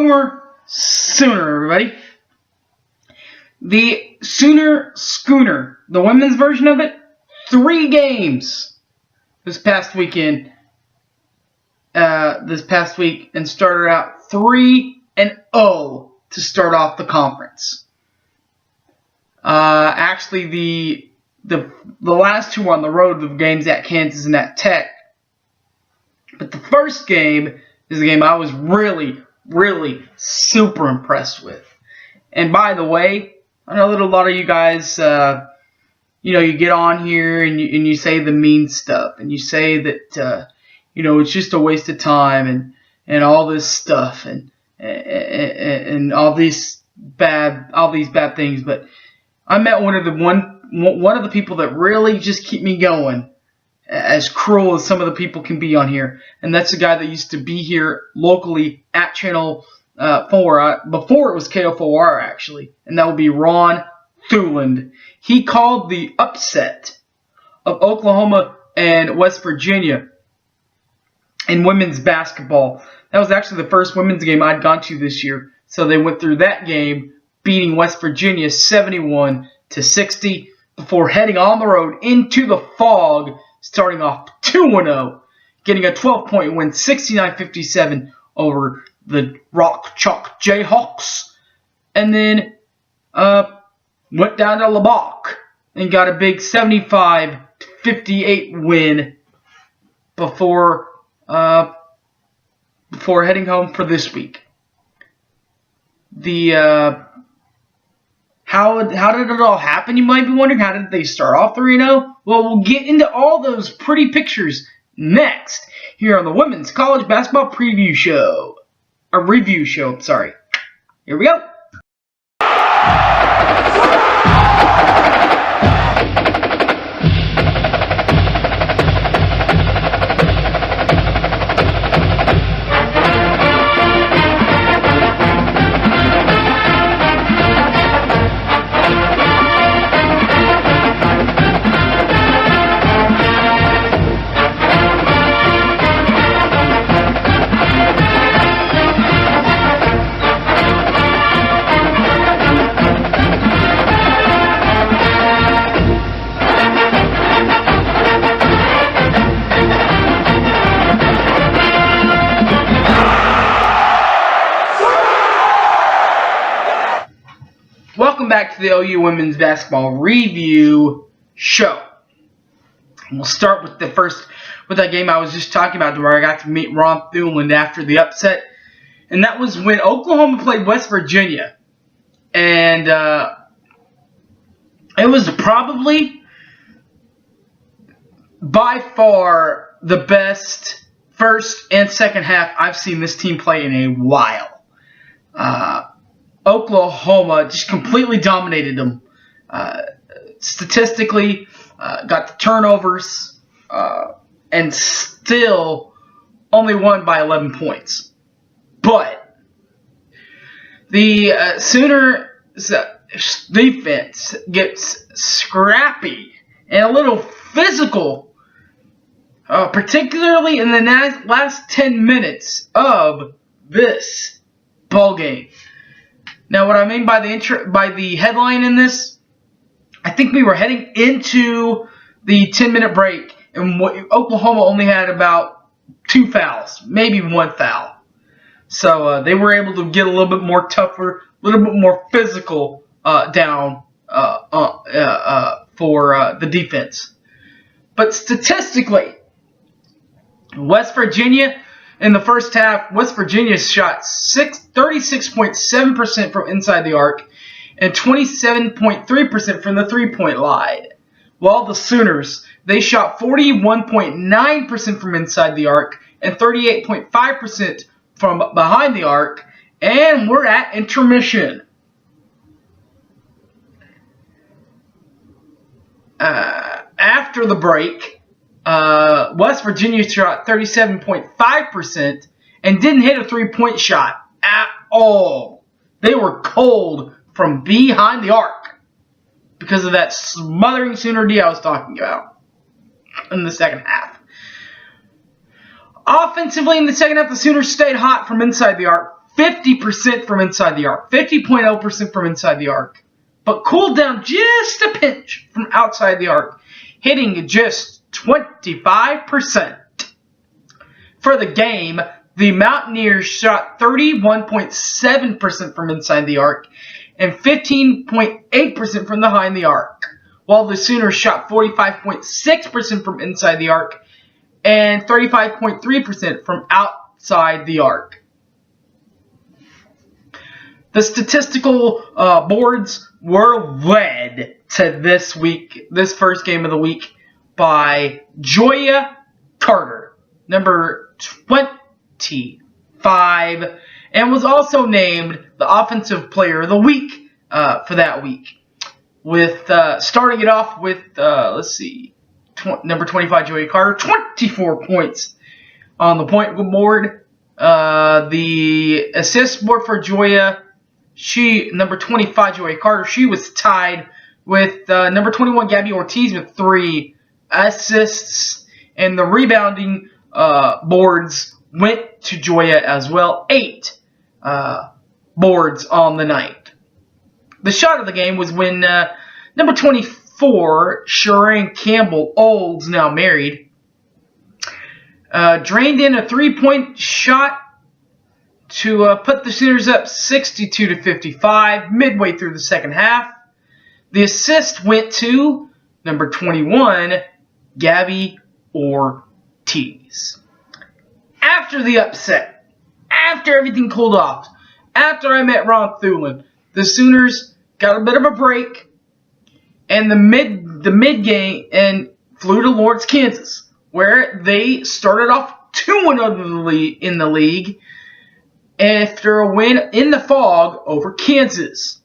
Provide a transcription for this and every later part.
Boomer Sooner, everybody. The Sooner Schooner, the women's version of it, 3 games this past weekend. And started out 3-0 to start off the conference. Actually, the last 2 on the road, the games at Kansas and at Tech. But the first game is the game I was really, really super impressed with. And by the way, I know that a lot of you guys, you get on here and you say the mean stuff, and you say that, it's just a waste of time and all this stuff and all these bad things. But I met one of the people that really just keep me going, as cruel as some of the people can be on here, and that's a guy that used to be here locally at Channel 4 before it was KO4R actually, and that would be Ron Thuland. He called the upset of Oklahoma and West Virginia in women's basketball. That was actually the first women's game I'd gone to this year, so they went through that game beating West Virginia 71-60 before heading on the road into the fog, starting off 2-0, getting a 12-point win, 69-57 over the Rock Chalk Jayhawks, and then went down to Lubbock and got a big 75-58 win before heading home for this week. How did it all happen, you might be wondering? How did they start off 3-0? Well, we'll get into all those pretty pictures next here on the Women's College Basketball Review Show. Here we go. Welcome back to the OU Women's Basketball Review Show. And we'll start with that game I was just talking about, where I got to meet Ron Thuland after the upset. And that was when Oklahoma played West Virginia. And it was probably by far the best first and second half I've seen this team play in a while. Oklahoma just completely dominated them. Statistically, got the turnovers, and still only won by 11 points. But the Sooners defense gets scrappy and a little physical, particularly in the last 10 minutes of this ball game. Now, what I mean by the headline in this, I think we were heading into the 10-minute break, and Oklahoma only had about 2 fouls, maybe 1 foul. So they were able to get a little bit more tougher, a little bit more physical down for the defense. But statistically, West Virginia, in the first half, West Virginia shot 36.7% from inside the arc and 27.3% from the three-point line. While the Sooners, they shot 41.9% from inside the arc and 38.5% from behind the arc. And we're at intermission. After the break, West Virginia shot 37.5% and didn't hit a three-point shot at all. They were cold from behind the arc because of that smothering Sooner D I was talking about in the second half. Offensively, in the second half, the Sooners stayed hot from inside the arc, 50% from inside the arc. 50.0% from inside the arc. But cooled down just a pinch from outside the arc, hitting just 25%. For the game, the Mountaineers shot 31.7% from inside the arc and 15.8% from behind the arc, while the Sooners shot 45.6% from inside the arc and 35.3% from outside the arc. The statistical boards were led to this first game of the week, by Joya Carter, number 25, and was also named the Offensive Player of the Week for that week. With starting it off with, number 25, Joya Carter, 24 points on the point board. The assist board for Joya, number 25, Joya Carter, she was tied with number 21, Gabby Ortiz, with 3 assists. And the rebounding boards went to Joya as well, 8 boards on the night. The shot of the game was when number 24, Shireen Campbell, Olds, now married, drained in a 3-point shot to put the Sooners up 62-55 midway through the second half. The assist went to number 21, Gabby Ortiz. After the upset, after everything cooled off, after I met Ron Thulin, the Sooners got a bit of a break, and the mid game and flew to Lawrence, Kansas, where they started off 2-0 in the league after a win in the Fog over Kansas,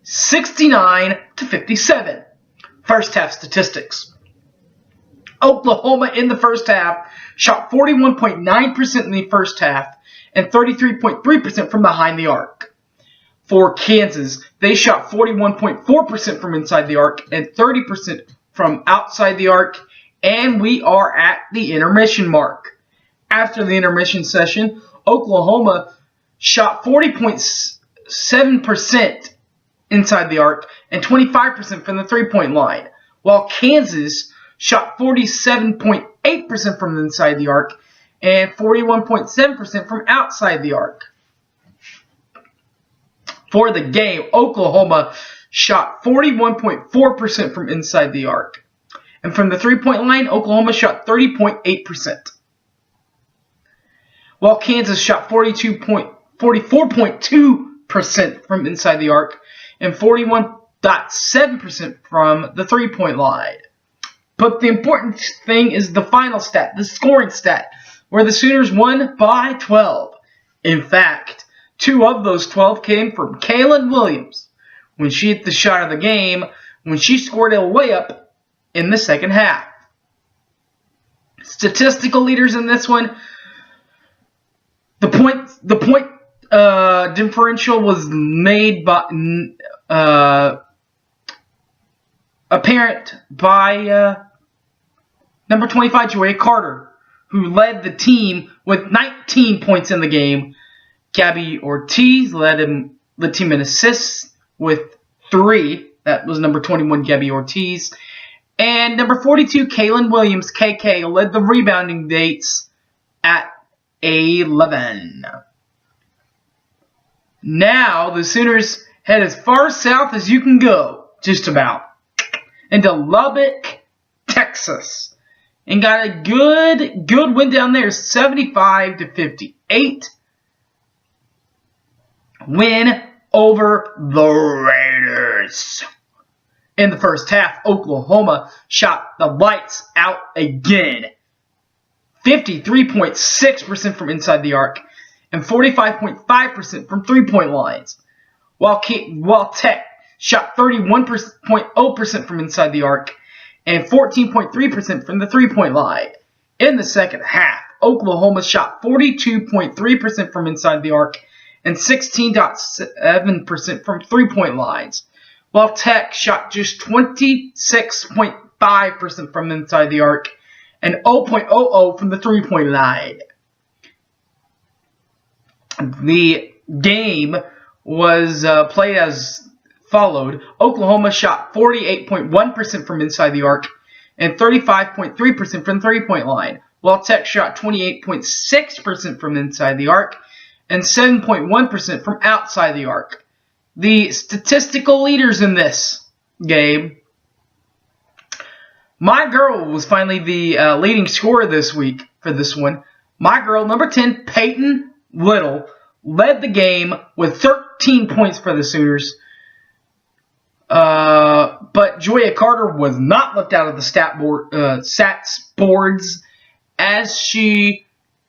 69-57. First half statistics. Oklahoma in the first half shot 41.9% in the first half and 33.3% from behind the arc. For Kansas, they shot 41.4% from inside the arc and 30% from outside the arc, and we are at the intermission mark. After the intermission session, Oklahoma shot 40.7% inside the arc and 25% from the three-point line, while Kansas shot 47.8% from inside the arc and 41.7% from outside the arc. For the game, Oklahoma shot 41.4% from inside the arc, and from the three-point line, Oklahoma shot 30.8%, while Kansas shot 44.2% from inside the arc and 41.7% from the three-point line. But the important thing is the final stat, the scoring stat, where the Sooners won by 12. In fact, 2 of those 12 came from Kaylin Williams when she hit the shot of the game, when she scored a layup in the second half. Statistical leaders in this one, the point differential was made by apparent by number 25, Joya Carter, who led the team with 19 points in the game. Gabby Ortiz led the team in assists with 3. That was number 21, Gabby Ortiz. And number 42, Kaylin Williams, KK, led the rebounding dates at 11. Now, the Sooners head as far south as you can go, just about, into Lubbock, Texas, and got a good win down there, 75-58 win over the Raiders. In the first half, Oklahoma shot the lights out again, 53.6% from inside the arc and 45.5% from three-point lines, while Tech shot 31.0% from inside the arc and 14.3% from the three-point line. In the second half, Oklahoma shot 42.3% from inside the arc and 16.7% from three-point lines, while Tech shot just 26.5% from inside the arc and 0.00 from the three-point line. The game was played as followed. Oklahoma shot 48.1% from inside the arc and 35.3% from the three-point line, while Tech shot 28.6% from inside the arc and 7.1% from outside the arc. The statistical leaders in this game, my girl was finally the leading scorer this week for this one. My girl, number 10, Peyton Little, led the game with 13 points for the Sooners. But Joya Carter was not left out of the stats boards, as she,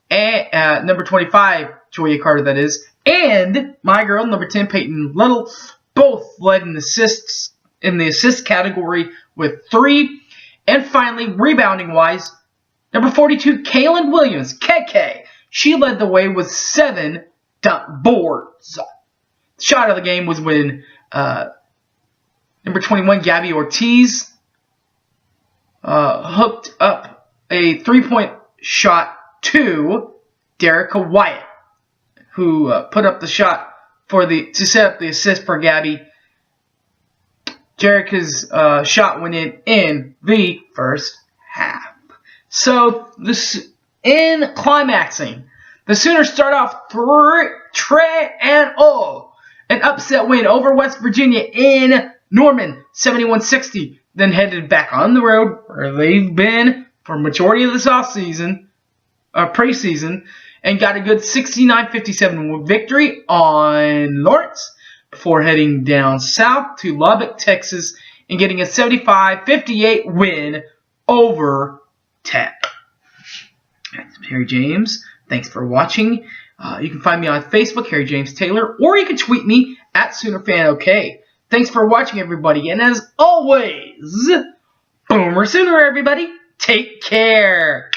number 25, Joya Carter, that is, and my girl, number 10, Peyton Little, both led in assists in the assist category with 3. And finally, rebounding-wise, number 42, Kaylin Williams, KK, she led the way with 7 dunk boards. The shot of the game was when number 21, Gabby Ortiz, hooked up a 3-point shot to Derica Wyatt, who put up the shot to set up the assist for Gabby. Derica's shot went in the first half. So, in climaxing, the Sooners start off 3-0. An upset win over West Virginia in Norman, 71-60. Then headed back on the road where they've been for majority of this preseason, and got a good 69-57 victory on Lawrence before heading down south to Lubbock, Texas, and getting a 75-58 win over Tech. That's Harry James. Thanks for watching. You can find me on Facebook, Harry James Taylor, or you can tweet me at SoonerFanOK. Thanks for watching, everybody, and as always, Boomer Sooner, everybody. Take care.